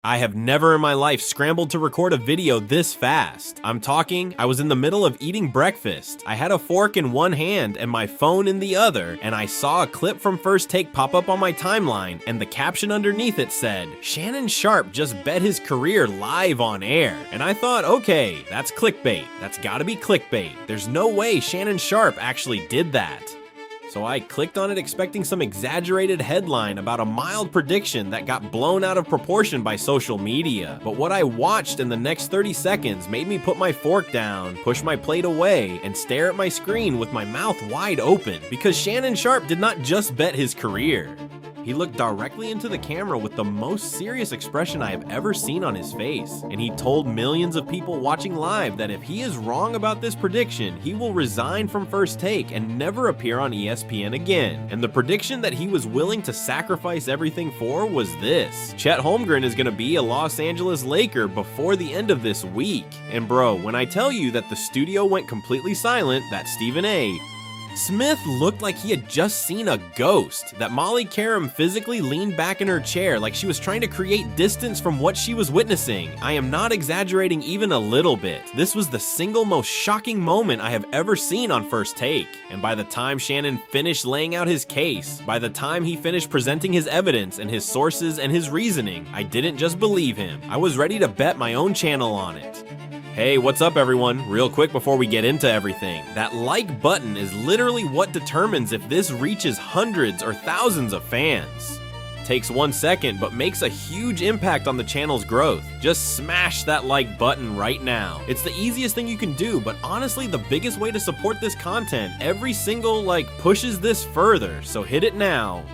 I have never in my life scrambled to record a video this fast. I'm talking, I was in the middle of eating breakfast. I had a fork in one hand and my phone in the other, and I saw a clip from First Take pop up on my timeline, and the caption underneath it said, "Shannon Sharpe just bet his career live on air." And I thought, okay, that's clickbait. That's gotta be clickbait. There's no way Shannon Sharpe actually did that. So I clicked on it expecting some exaggerated headline about a mild prediction that got blown out of proportion by social media. But what I watched in the next 30 seconds made me put my fork down, push my plate away, and stare at my screen with my mouth wide open, because Shannon Sharpe did not just bet his career. He looked directly into the camera with the most serious expression I have ever seen on his face, and he told millions of people watching live that if he is wrong about this prediction, he will resign from First Take and never appear on ESPN again. And the prediction that he was willing to sacrifice everything for was this: Chet Holmgren is going to be a Los Angeles Laker before the end of this week. And bro, when I tell you that the studio went completely silent, that Stephen A. Smith looked like he had just seen a ghost, that Molly Karam physically leaned back in her chair like she was trying to create distance from what she was witnessing. I am not exaggerating even a little bit. This was the single most shocking moment I have ever seen on First Take. And by the time Shannon finished laying out his case, by the time he finished presenting his evidence and his sources and his reasoning, I didn't just believe him. I was ready to bet my own channel on it. Hey, what's up everyone? Real quick before we get into everything, that like button is literally what determines if this reaches hundreds or thousands of fans. Takes 1 second, but makes a huge impact on the channel's growth. Just smash that like button right now. It's the easiest thing you can do, but honestly the biggest way to support this content. Every single like pushes this further, so hit it now.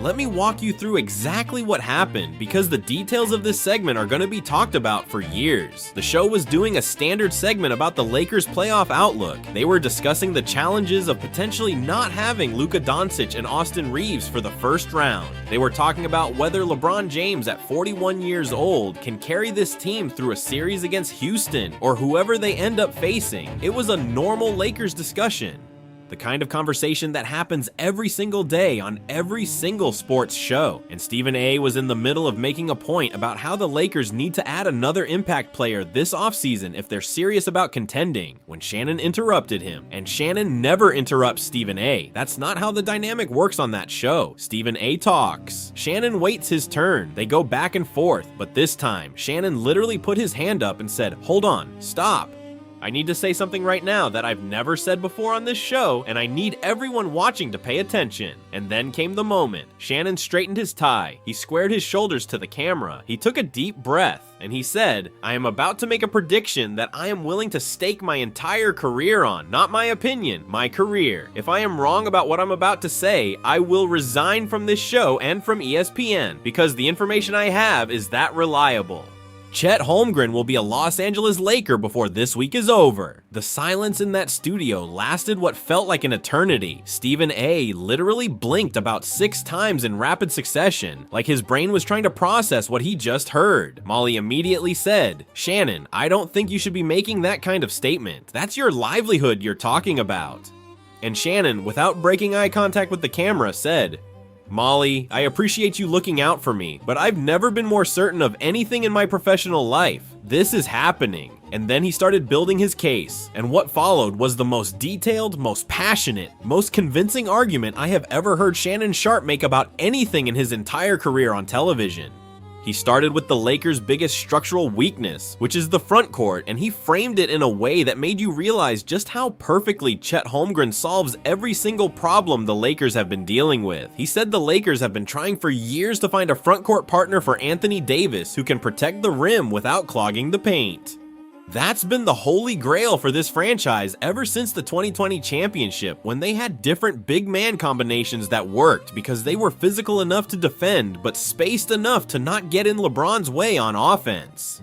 Let me walk you through exactly what happened, because the details of this segment are going to be talked about for years. The show was doing a standard segment about the Lakers' playoff outlook. They were discussing the challenges of potentially not having Luka Doncic and Austin Reeves for the first round. They were talking about whether LeBron James at 41 years old can carry this team through a series against Houston or whoever they end up facing. It was a normal Lakers discussion. The kind of conversation that happens every single day on every single sports show. And Stephen A. was in the middle of making a point about how the Lakers need to add another impact player this offseason if they're serious about contending, when Shannon interrupted him. And Shannon never interrupts Stephen A. That's not how the dynamic works on that show. Stephen A. talks. Shannon waits his turn. They go back and forth, but this time, Shannon literally put his hand up and said, "Hold on, stop. I need to say something right now that I've never said before on this show, and I need everyone watching to pay attention." And then came the moment. Shannon straightened his tie. He squared his shoulders to the camera. He took a deep breath, and he said, "I am about to make a prediction that I am willing to stake my entire career on. Not my opinion, my career. If I am wrong about what I'm about to say, I will resign from this show and from ESPN, because the information I have is that reliable. Chet Holmgren will be a Los Angeles Laker before this week is over." The silence in that studio lasted what felt like an eternity. Stephen A. literally blinked about 6 times in rapid succession, like his brain was trying to process what he just heard. Molly immediately said, "Shannon, I don't think you should be making that kind of statement. That's your livelihood you're talking about." And Shannon, without breaking eye contact with the camera, said, "Molly, I appreciate you looking out for me, but I've never been more certain of anything in my professional life. This is happening." And then he started building his case, and what followed was the most detailed, most passionate, most convincing argument I have ever heard Shannon Sharpe make about anything in his entire career on television. He started with the Lakers' biggest structural weakness, which is the front court, and he framed it in a way that made you realize just how perfectly Chet Holmgren solves every single problem the Lakers have been dealing with. He said the Lakers have been trying for years to find a front court partner for Anthony Davis who can protect the rim without clogging the paint. That's been the holy grail for this franchise ever since the 2020 championship, when they had different big man combinations that worked because they were physical enough to defend but spaced enough to not get in LeBron's way on offense.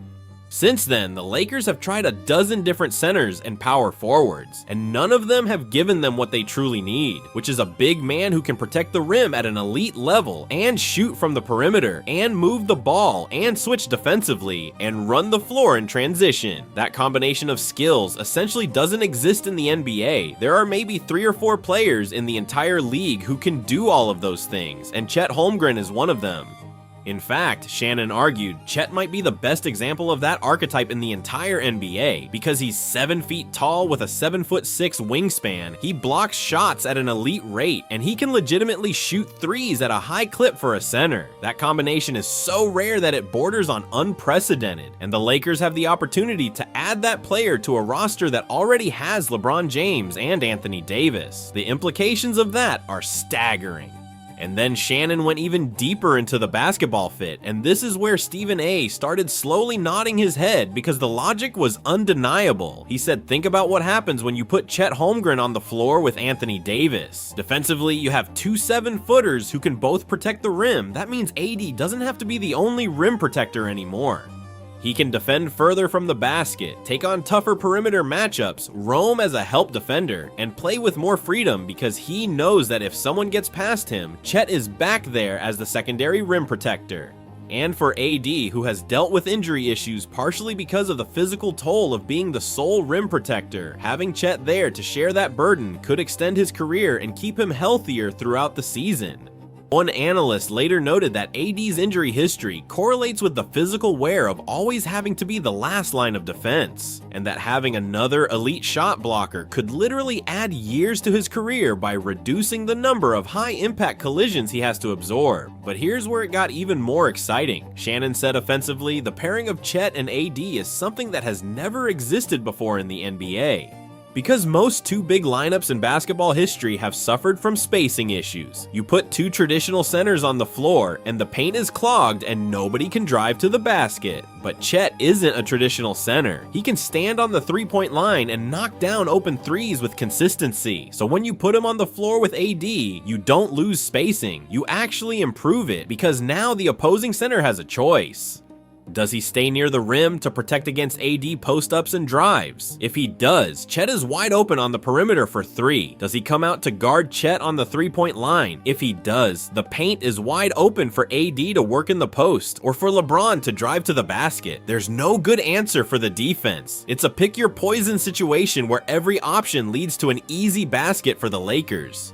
Since then, the Lakers have tried a dozen different centers and power forwards, and none of them have given them what they truly need, which is a big man who can protect the rim at an elite level, and shoot from the perimeter, and move the ball, and switch defensively, and run the floor in transition. That combination of skills essentially doesn't exist in the NBA. There are maybe 3 or 4 players in the entire league who can do all of those things, and Chet Holmgren is one of them. In fact, Shannon argued Chet might be the best example of that archetype in the entire NBA because he's 7 feet tall with a 7'6" wingspan, he blocks shots at an elite rate, and he can legitimately shoot threes at a high clip for a center. That combination is so rare that it borders on unprecedented, and the Lakers have the opportunity to add that player to a roster that already has LeBron James and Anthony Davis. The implications of that are staggering. And then Shannon went even deeper into the basketball fit, and this is where Stephen A started slowly nodding his head because the logic was undeniable. He said, think about what happens when you put Chet Holmgren on the floor with Anthony Davis. Defensively, you have two 7-footers who can both protect the rim. That means AD doesn't have to be the only rim protector anymore. He can defend further from the basket, take on tougher perimeter matchups, roam as a help defender, and play with more freedom because he knows that if someone gets past him, Chet is back there as the secondary rim protector. And for AD, who has dealt with injury issues partially because of the physical toll of being the sole rim protector, having Chet there to share that burden could extend his career and keep him healthier throughout the season. One analyst later noted that AD's injury history correlates with the physical wear of always having to be the last line of defense, and that having another elite shot blocker could literally add years to his career by reducing the number of high-impact collisions he has to absorb. But here's where it got even more exciting. Shannon said offensively, the pairing of Chet and AD is something that has never existed before in the NBA. Because most two big lineups in basketball history have suffered from spacing issues. You put two traditional centers on the floor, and the paint is clogged and nobody can drive to the basket. But Chet isn't a traditional center. He can stand on the three-point line and knock down open threes with consistency. So when you put him on the floor with AD, you don't lose spacing. You actually improve it because now the opposing center has a choice. Does he stay near the rim to protect against AD post-ups and drives? If he does, Chet is wide open on the perimeter for 3. Does he come out to guard Chet on the three-point line? If he does, the paint is wide open for AD to work in the post or for LeBron to drive to the basket. There's no good answer for the defense. It's a pick-your-poison situation where every option leads to an easy basket for the Lakers.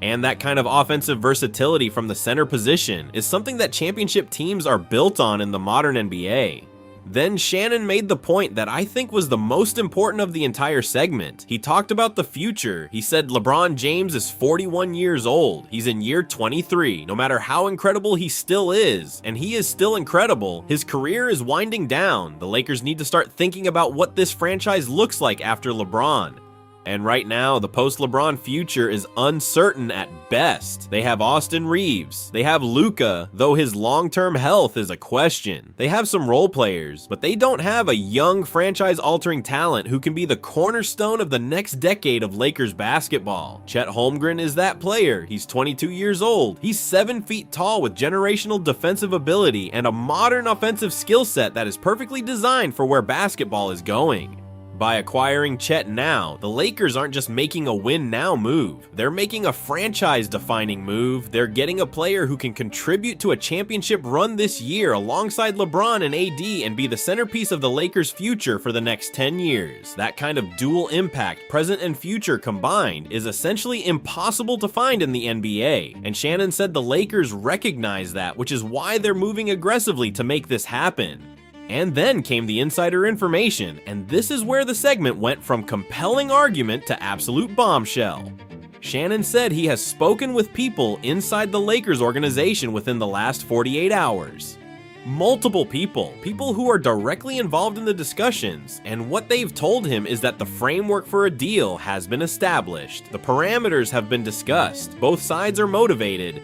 And that kind of offensive versatility from the center position is something that championship teams are built on in the modern NBA. Then Shannon made the point that I think was the most important of the entire segment. He talked about the future. He said LeBron James is 41 years old. He's in year 23. No matter how incredible he still is, and he is still incredible, his career is winding down. The Lakers need to start thinking about what this franchise looks like after LeBron. And right now, the post-LeBron future is uncertain at best. They have Austin Reeves. They have Luka, though his long-term health is a question. They have some role players, but they don't have a young franchise-altering talent who can be the cornerstone of the next decade of Lakers basketball. Chet Holmgren is that player. He's 22 years old. He's 7 feet tall with generational defensive ability and a modern offensive skill set that is perfectly designed for where basketball is going. By acquiring Chet now, the Lakers aren't just making a win-now move. They're making a franchise-defining move. They're getting a player who can contribute to a championship run this year alongside LeBron and AD and be the centerpiece of the Lakers' future for the next 10 years. That kind of dual impact, present and future combined, is essentially impossible to find in the NBA. And Shannon said the Lakers recognize that, which is why they're moving aggressively to make this happen. And then came the insider information, and this is where the segment went from compelling argument to absolute bombshell. Shannon said he has spoken with people inside the Lakers organization within the last 48 hours. Multiple people who are directly involved in the discussions, and what they've told him is that the framework for a deal has been established, the parameters have been discussed, both sides are motivated,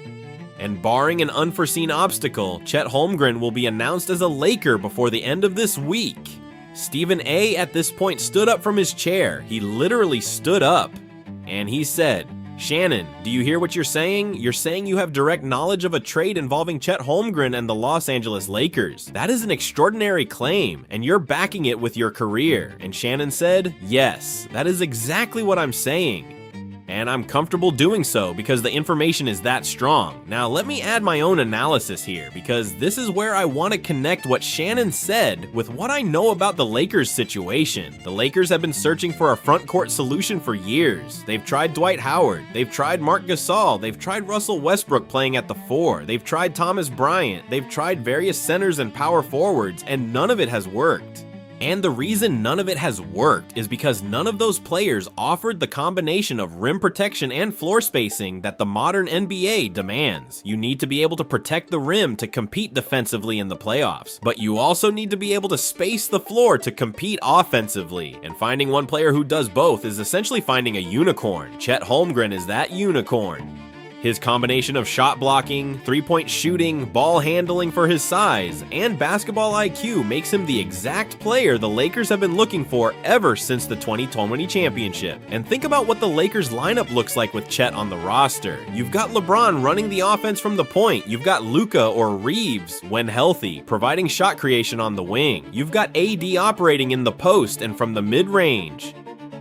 and barring an unforeseen obstacle, Chet Holmgren will be announced as a Laker before the end of this week. Stephen A at this point stood up from his chair. He literally stood up. And he said, "Shannon, do you hear what you're saying? You're saying you have direct knowledge of a trade involving Chet Holmgren and the Los Angeles Lakers. That is an extraordinary claim, and you're backing it with your career." And Shannon said, "Yes, that is exactly what I'm saying." And I'm comfortable doing so because the information is that strong. Now let me add my own analysis here, because this is where I want to connect what Shannon said with what I know about the Lakers situation. The Lakers have been searching for a front court solution for years. They've tried Dwight Howard, they've tried Marc Gasol, they've tried Russell Westbrook playing at the 4, they've tried Thomas Bryant, they've tried various centers and power forwards, and none of it has worked. And the reason none of it has worked is because none of those players offered the combination of rim protection and floor spacing that the modern NBA demands. You need to be able to protect the rim to compete defensively in the playoffs, but you also need to be able to space the floor to compete offensively. And finding one player who does both is essentially finding a unicorn. Chet Holmgren is that unicorn. His combination of shot blocking, three-point shooting, ball handling for his size, and basketball IQ makes him the exact player the Lakers have been looking for ever since the 2020 championship. And think about what the Lakers lineup looks like with Chet on the roster. You've got LeBron running the offense from the point. You've got Luka or Reeves, when healthy, providing shot creation on the wing. You've got AD operating in the post and from the mid-range.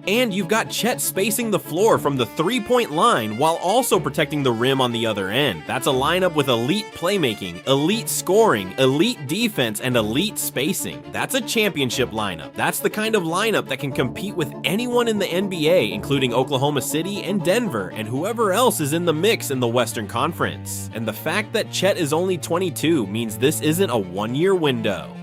And you've got Chet spacing the floor from the three-point line while also protecting the rim on the other end. That's a lineup with elite playmaking, elite scoring, elite defense, and elite spacing. That's a championship lineup. That's the kind of lineup that can compete with anyone in the NBA, including Oklahoma City and Denver, and whoever else is in the mix in the Western Conference. And the fact that Chet is only 22 means this isn't a one-year window.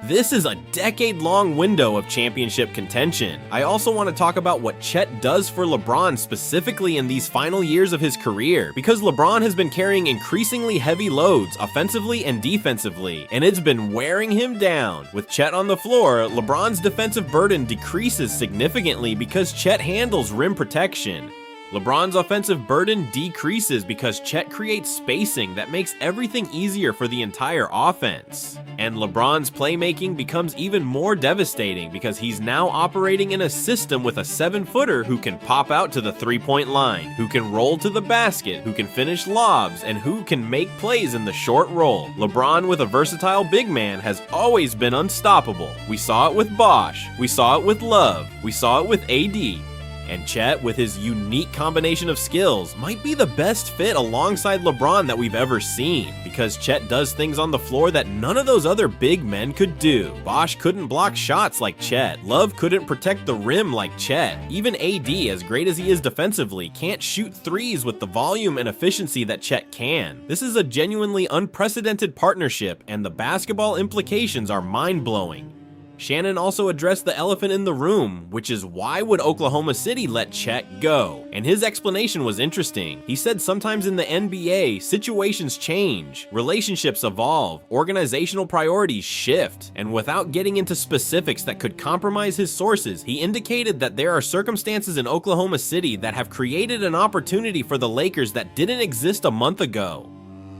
This is a decade-long window of championship contention. I also want to talk about what Chet does for LeBron specifically in these final years of his career, because LeBron has been carrying increasingly heavy loads offensively and defensively, and it's been wearing him down. With Chet on the floor, LeBron's defensive burden decreases significantly because Chet handles rim protection. LeBron's offensive burden decreases because Chet creates spacing that makes everything easier for the entire offense. And LeBron's playmaking becomes even more devastating because he's now operating in a system with a 7-footer who can pop out to the three-point line, who can roll to the basket, who can finish lobs, and who can make plays in the short roll. LeBron with a versatile big man has always been unstoppable. We saw it with Bosh, we saw it with Love, we saw it with AD. And Chet, with his unique combination of skills, might be the best fit alongside LeBron that we've ever seen, because Chet does things on the floor that none of those other big men could do. Bosh couldn't block shots like Chet. Love couldn't protect the rim like Chet. Even AD, as great as he is defensively, can't shoot threes with the volume and efficiency that Chet can. This is a genuinely unprecedented partnership, and the basketball implications are mind-blowing. Shannon also addressed the elephant in the room, which is why would Oklahoma City let Chet go? And his explanation was interesting. He said sometimes in the NBA, situations change, relationships evolve, organizational priorities shift, and without getting into specifics that could compromise his sources, he indicated that there are circumstances in Oklahoma City that have created an opportunity for the Lakers that didn't exist a month ago.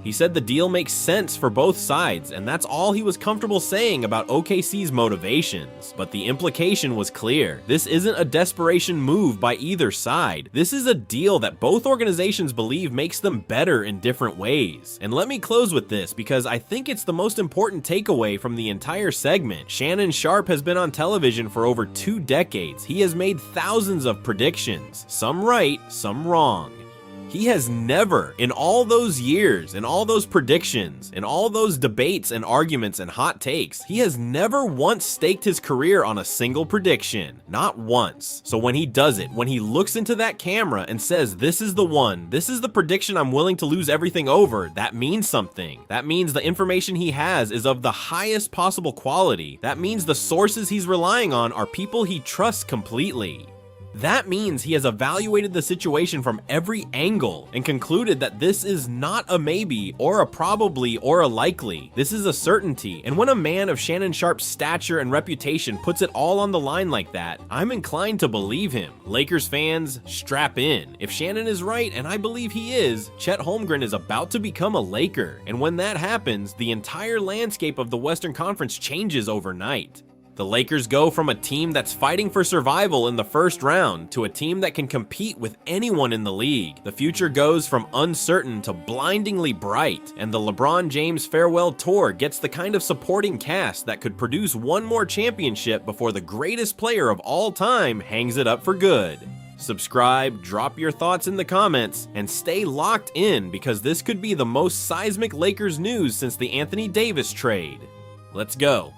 He said the deal makes sense for both sides, and that's all he was comfortable saying about OKC's motivations. But the implication was clear. This isn't a desperation move by either side. This is a deal that both organizations believe makes them better in different ways. And let me close with this, because I think it's the most important takeaway from the entire segment. Shannon Sharpe has been on television for over 2 decades. He has made thousands of predictions, some right, some wrong. He has never, in all those years, in all those predictions, in all those debates and arguments and hot takes, he has never once staked his career on a single prediction. Not once. So when he does it, when he looks into that camera and says, this is the one, this is the prediction I'm willing to lose everything over, that means something. That means the information he has is of the highest possible quality. That means the sources he's relying on are people he trusts completely. That means he has evaluated the situation from every angle and concluded that this is not a maybe or a probably or a likely. This is a certainty. And when a man of Shannon Sharpe's stature and reputation puts it all on the line like that, I'm inclined to believe him. Lakers fans, strap in. If Shannon is right, and I believe he is, Chet Holmgren is about to become a Laker. And when that happens, the entire landscape of the Western Conference changes overnight. The Lakers go from a team that's fighting for survival in the first round to a team that can compete with anyone in the league. The future goes from uncertain to blindingly bright, and the LeBron James farewell tour gets the kind of supporting cast that could produce one more championship before the greatest player of all time hangs it up for good. Subscribe, drop your thoughts in the comments, and stay locked in because this could be the most seismic Lakers news since the Anthony Davis trade. Let's go.